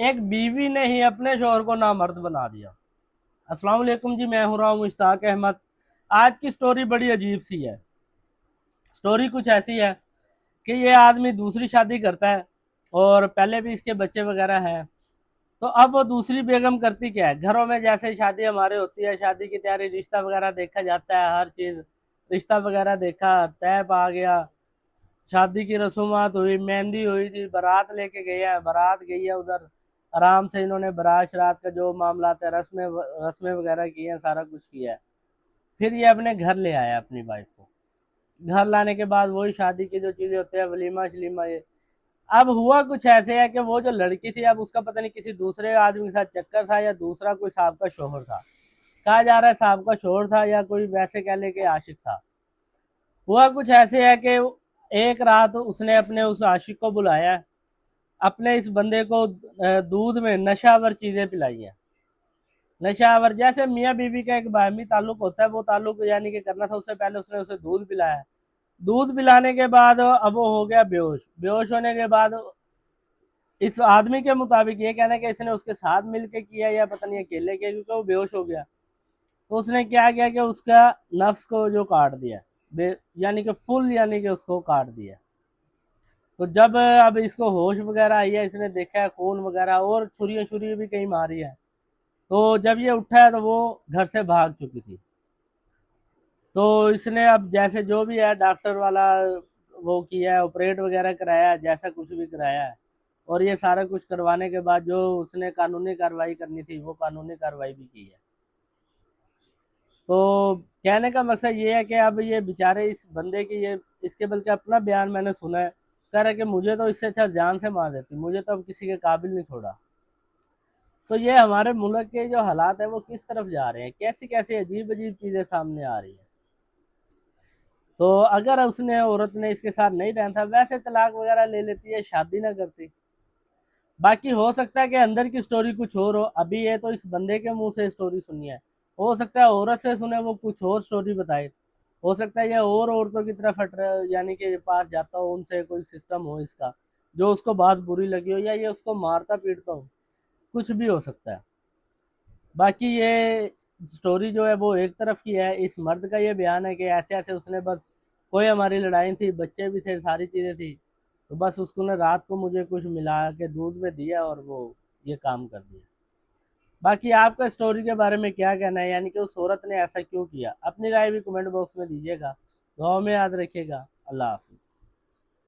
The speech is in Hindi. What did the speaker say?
एक बीवी ने ही अपने शोहर को नामर्द बना दिया। अस्सलाम वालेकुम जी, मैं हूं राव मुश्ताक अहमद। आज की स्टोरी बड़ी अजीब सी है। स्टोरी कुछ ऐसी है कि ये आदमी दूसरी शादी करता है और पहले भी इसके बच्चे वगैरह हैं। तो अब वो दूसरी बेगम करती क्या है, घरों में जैसे शादी हमारे होती है, शादी की तैयारी, रिश्ता वगैरह देखा जाता है, हर चीज़ रिश्ता वगैरह देखा, तय पा गया, शादी की रसूमात हुई, मेहंदी हुई थी, बारात लेके गए हैं, बारात गई है उधर, आराम से इन्होंने बारात शरात का जो मामला है, रस्में वगैरह की हैं, सारा कुछ किया है। फिर ये अपने घर ले आया अपनी वाइफ को। घर लाने के बाद वही शादी की जो चीज़ें होती है, वलीमा शलीमा, ये अब हुआ कुछ ऐसे है कि वो जो लड़की थी, अब उसका पता नहीं किसी दूसरे आदमी के साथ चक्कर था या दूसरा कोई साहब का शोहर था। कहा जा रहा है साहब का शोहर था या कोई वैसे कह ले के आशिक था। हुआ कुछ ऐसे है कि एक रात उसने अपने उस आशिक को बुलाया, अपने इस बंदे को दूध में नशावर चीजें पिलाई हैं। नशावर जैसे मियाँ बीवी का एक बाहमी ताल्लुक होता है, वो ताल्लुक यानी कि करना था। उससे पहले उसने उसे दूध पिलाया। दूध पिलाने के बाद अब वो हो गया बेहोश। बेहोश होने के बाद इस आदमी के मुताबिक ये कहना है कि इसने उसके साथ मिलके किया या पता नहीं अकेले किया, क्योंकि वो बेहोश हो गया। तो उसने क्या किया कि उसका नफ्स को जो काट दिया, यानी कि फुल, यानी कि उसको काट दिया। तो जब अब इसको होश वगैरह आई है, इसने देखा है खून वगैरह, और छुरी छुरी भी कहीं मारी है। तो जब ये उठा है तो वो घर से भाग चुकी थी। तो इसने अब जैसे जो भी है डॉक्टर वाला वो किया है, ऑपरेट वगैरह कराया है, जैसा कुछ भी कराया है। और ये सारा कुछ करवाने के बाद जो उसने कानूनी कार्रवाई करनी थी, वो कानूनी कार्रवाई भी की है। तो कहने का मकसद ये है कि अब ये बेचारे इस बंदे की ये, इसके बल्कि अपना बयान मैंने सुना है, कह रहा है कि मुझे तो इससे अच्छा जान से मार देती, मुझे तो अब किसी के काबिल नहीं छोड़ा। तो ये हमारे मुल्क के जो हालात है वो किस तरफ जा रहे हैं, कैसी कैसी अजीब अजीब चीज़ें सामने आ रही हैं। तो अगर उसने, औरत ने इसके साथ नहीं रहना था, वैसे तलाक वगैरह ले लेती है, शादी ना करती। बाकी हो सकता है कि अंदर की स्टोरी कुछ और हो। अभी ये तो इस बंदे के मुंह से स्टोरी सुनी है, हो सकता है औरत से सुने वो कुछ और स्टोरी बताए। हो सकता है ये और औरतों की तरफ यानी कि पास जाता हो, उनसे कोई सिस्टम हो इसका, जो उसको बात बुरी लगी हो, या ये उसको मारता पीटता हो, कुछ भी हो सकता है। बाकी ये स्टोरी जो है वो एक तरफ की है। इस मर्द का ये बयान है कि ऐसे ऐसे उसने बस, कोई हमारी लड़ाई थी, बच्चे भी थे, सारी चीज़ें थी, तो बस उसको ने रात को मुझे कुछ मिला के दूध में दिया और वो ये काम कर दिया। बाकी आपका स्टोरी के बारे में क्या कहना है, यानी कि उस औरत ने ऐसा क्यों किया? अपनी राय भी कमेंट बॉक्स में दीजिएगा। दुआ में याद रखिएगा। अल्लाह हाफिज़।